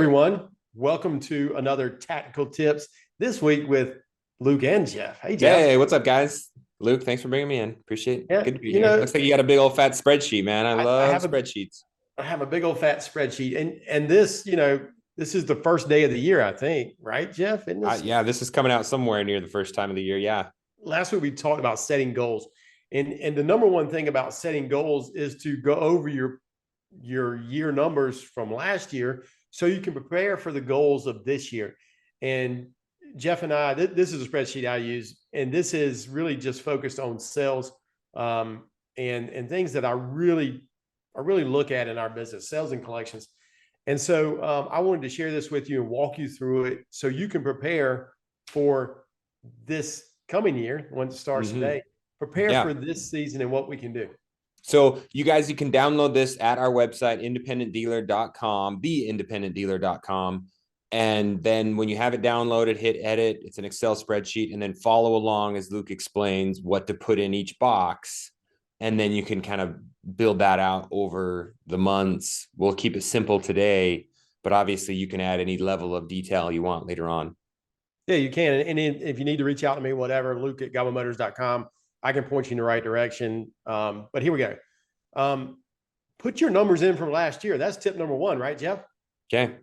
Everyone, welcome to another Tactical Tips this week with Luke and Jeff. Hey, Jeff. Hey, what's up, guys? Luke, thanks for bringing me in. Appreciate it. Yeah, Good to be here. Looks like you got a big old fat spreadsheet, man. I I love have a spreadsheets. I have a big old fat spreadsheet, and this, this is the first day of the year, I think, right, Jeff? Isn't this Yeah, this is coming out somewhere near the first time of the year. Yeah. last week we talked about setting goals, and the number one thing about setting goals is to go over your year numbers from last year so you can prepare for the goals of this year. And Jeff and I, this is a spreadsheet I use, and this is really just focused on sales and things that I really look at in our business, sales and collections. And so I wanted to share this with you and walk you through it so you can prepare for this coming year when it starts today. Prepare Yeah. for this season and what we can do. So you guys, you can download this at our website, independentdealer.com, theindependentdealer.com. And then when you have it downloaded, hit edit. It's an Excel spreadsheet, and then follow along as Luke explains what to put in each box. And then you can kind of build that out over the months. We'll keep it simple today, but obviously you can add any level of detail you want later on. Yeah, you can. And if you need to reach out to me, whatever, luke@gobblemotors.com, I can point you in the right direction. But here we go. Put your numbers in from last year. That's tip number one, right, Jeff? Okay.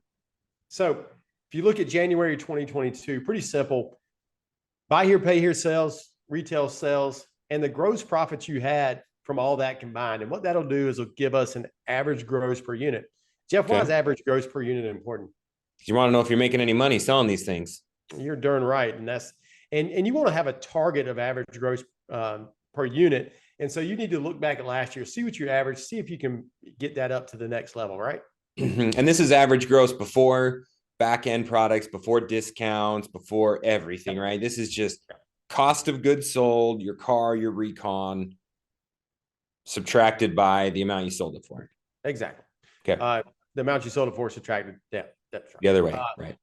So if you look at January 2022, pretty simple. Buy here, pay here sales, retail sales, and the gross profits you had from all that combined. And what that'll do is it'll give us an average gross per unit. Jeff, why is average gross per unit important? You want to know if you're making any money selling these things. You're darn right. And you want to have a target of average gross per unit. And so you need to look back at last year, see what you averaged, see if you can get that up to the next level, right? And this is average gross before back end products, before discounts, before everything, right? This is just cost of goods sold, your car, your recon, subtracted by the amount you sold it for. Exactly. Okay. The amount you sold it for subtracted. Yeah, that's right. The other way, right?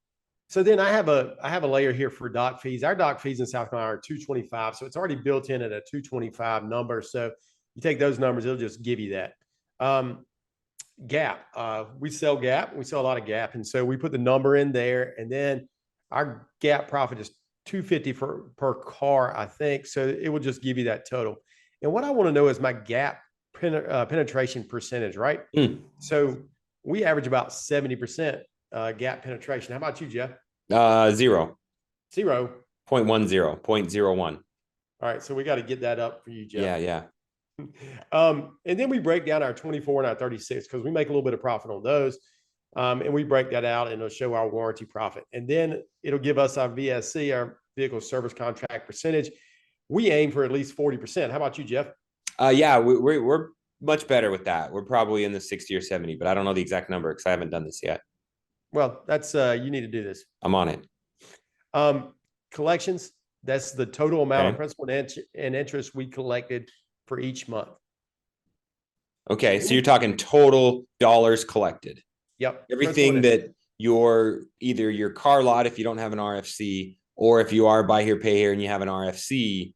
So then I have a layer here for doc fees. Our doc fees in South Carolina are 225, so it's already built in at a 225 number. So you take those numbers, it'll just give you that. Gap, we sell Gap. We sell a lot of Gap, and so we put the number in there, and then our Gap profit is 250 per car, I think. So it will just give you that total. And what I want to know is my Gap penetration percentage, right? So we average about 70% Gap penetration. How about you, Jeff? 0. 0. 0.10, 0.01. All right, so we got to get that up for you, Jeff. Yeah. And then we break down our 24 and our 36 because we make a little bit of profit on those. And we break that out and it'll show our warranty profit. And then it'll give us our VSC, our vehicle service contract percentage. We aim for at least 40%. How about you, Jeff? Yeah, we're much better with that. We're probably in the 60 or 70, but I don't know the exact number because I haven't done this yet. Well, that's you need to do this. I'm on it. Collections, that's the total amount of principal and interest we collected for each month. Okay, so you're talking total dollars collected. Yep. Everything that either your car lot, if you don't have an RFC, or if you are buy here, pay here, and you have an RFC,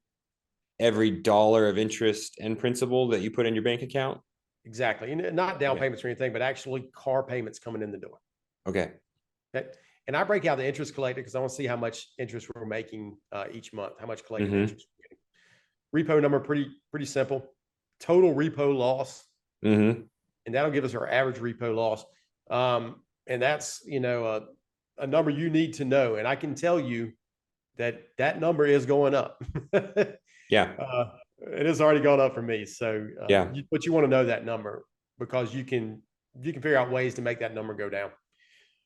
every dollar of interest and principal that you put in your bank account? Exactly. And not down payments or anything, but actually car payments coming in the door. Okay. And I break out the interest collected because I want to see how much interest we're making each month, how much collected interest we're getting. Repo number, pretty simple. Total repo loss. And that'll give us our average repo loss. And that's, a number you need to know. And I can tell you that number is going up. Yeah. It has already gone up for me. So, but you want to know that number because you can figure out ways to make that number go down.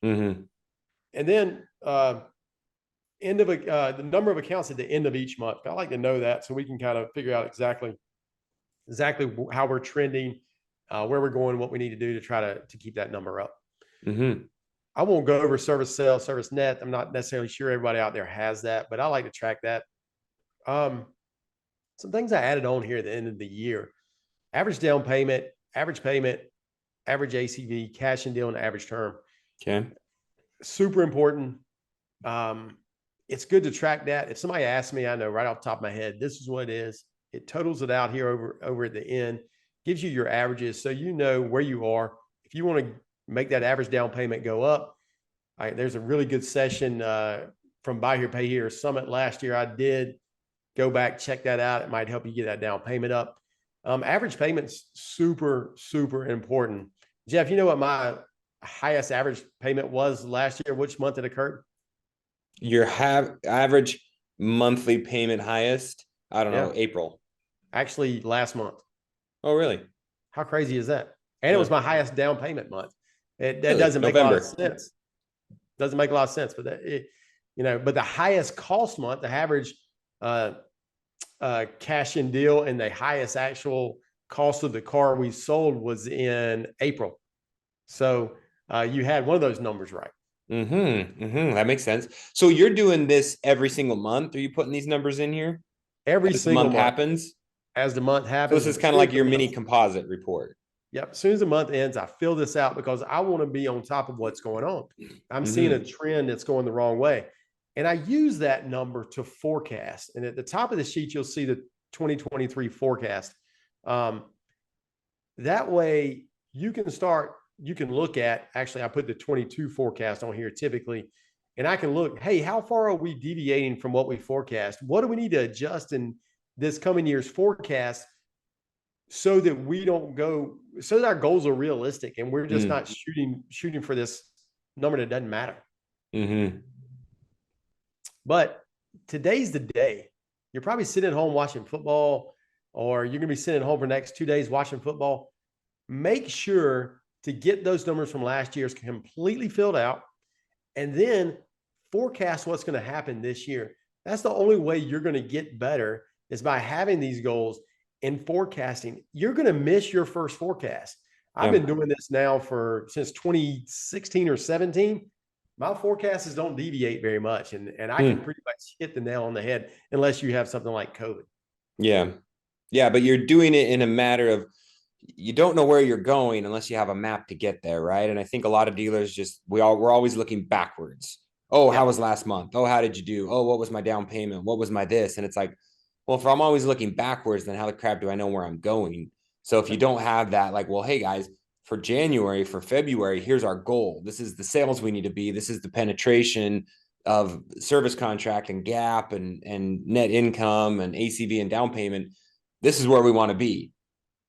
And then the number of accounts at the end of each month. I like to know that so we can kind of figure out exactly how we're trending, where we're going, what we need to do to try to keep that number up. I won't go over service sales, service net. I'm not necessarily sure everybody out there has that, but I like to track that. Some things I added on here at the end of the year: average down payment, average ACV, cash and deal, and average term. Okay. Super important. It's good to track that. If somebody asks me, I know right off the top of my head, this is what it is. It totals it out here over at the end, gives you your averages so you know where you are. If you want to make that average down payment go up, There's a really good session from Buy Here, Pay Here Summit last year. I did go back, check that out. It might help you get that down payment up. Average payment's super, super important. Jeff, you know what my highest average payment was last year? Which month it occurred? Your average monthly payment highest? I don't know, Yeah, April. actually last month. Oh, really? How crazy is that? And it Yeah. was my highest down payment month. That Really? doesn't make a lot of November. sense. Doesn't make a lot of sense, but but the highest cost month, the average cash in deal and the highest actual cost of the car we sold was in April. So you had one of those numbers right. That makes sense. So you're doing this every single month? Are you putting these numbers in here Every as the single month month, happens? as the month So happens. this is kind of like your mini composite report. Yep. As soon as the month ends, I fill this out because I want to be on top of what's going on. I'm seeing a trend that's going the wrong way. And I use that number to forecast. And at the top of the sheet, you'll see the 2023 forecast. That way you can look at, actually, I put the 22 forecast on here typically, and I can look, hey, how far are we deviating from what we forecast? What do we need to adjust in this coming year's forecast so that we don't go, so that our goals are realistic and we're just not shooting for this number that doesn't matter. But today's the day. You're probably sitting at home watching football, or you're going to be sitting at home for the next 2 days watching football. Make sure to get those numbers from last year's completely filled out, and then forecast what's going to happen this year. That's the only way you're going to get better, is by having these goals and forecasting. You're going to miss your first forecast. I've been doing this now since 2016 or 17. My forecasts don't deviate very much, and I can pretty much hit the nail on the head unless you have something like COVID. Yeah. Yeah, but you're doing it in a matter of, you don't know where you're going unless you have a map to get there, right? And I think a lot of dealers we're always looking backwards. Oh, how was last month? Oh, how did you do? Oh, what was my down payment? What was my this? And it's like, well, if I'm always looking backwards, then how the crap do I know where I'm going? So if you don't have that, like, well, hey guys, for January, for February, here's our goal. This is the sales we need to be. This is the penetration of service contract and gap and net income and ACV and down payment. This is where we want to be.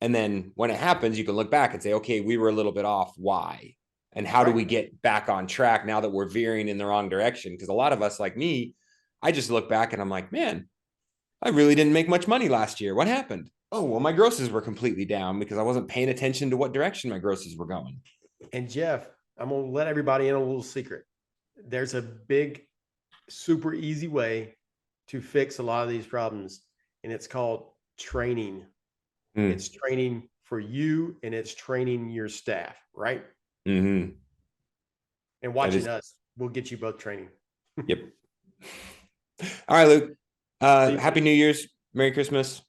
And then when it happens, you can look back and say, okay, we were a little bit off. Why? And how do we get back on track now that we're veering in the wrong direction? Because a lot of us, like me, I just look back and I'm like, man, I really didn't make much money last year. What happened? Oh, well, my grosses were completely down because I wasn't paying attention to what direction my grosses were going. And Jeff, I'm going to let everybody in a little secret. There's a big, super easy way to fix a lot of these problems, and it's called training. It's training for you, and it's training your staff, right? And watching us will get you both training. Yep. All right, Luke. Happy New Year's. Merry Christmas.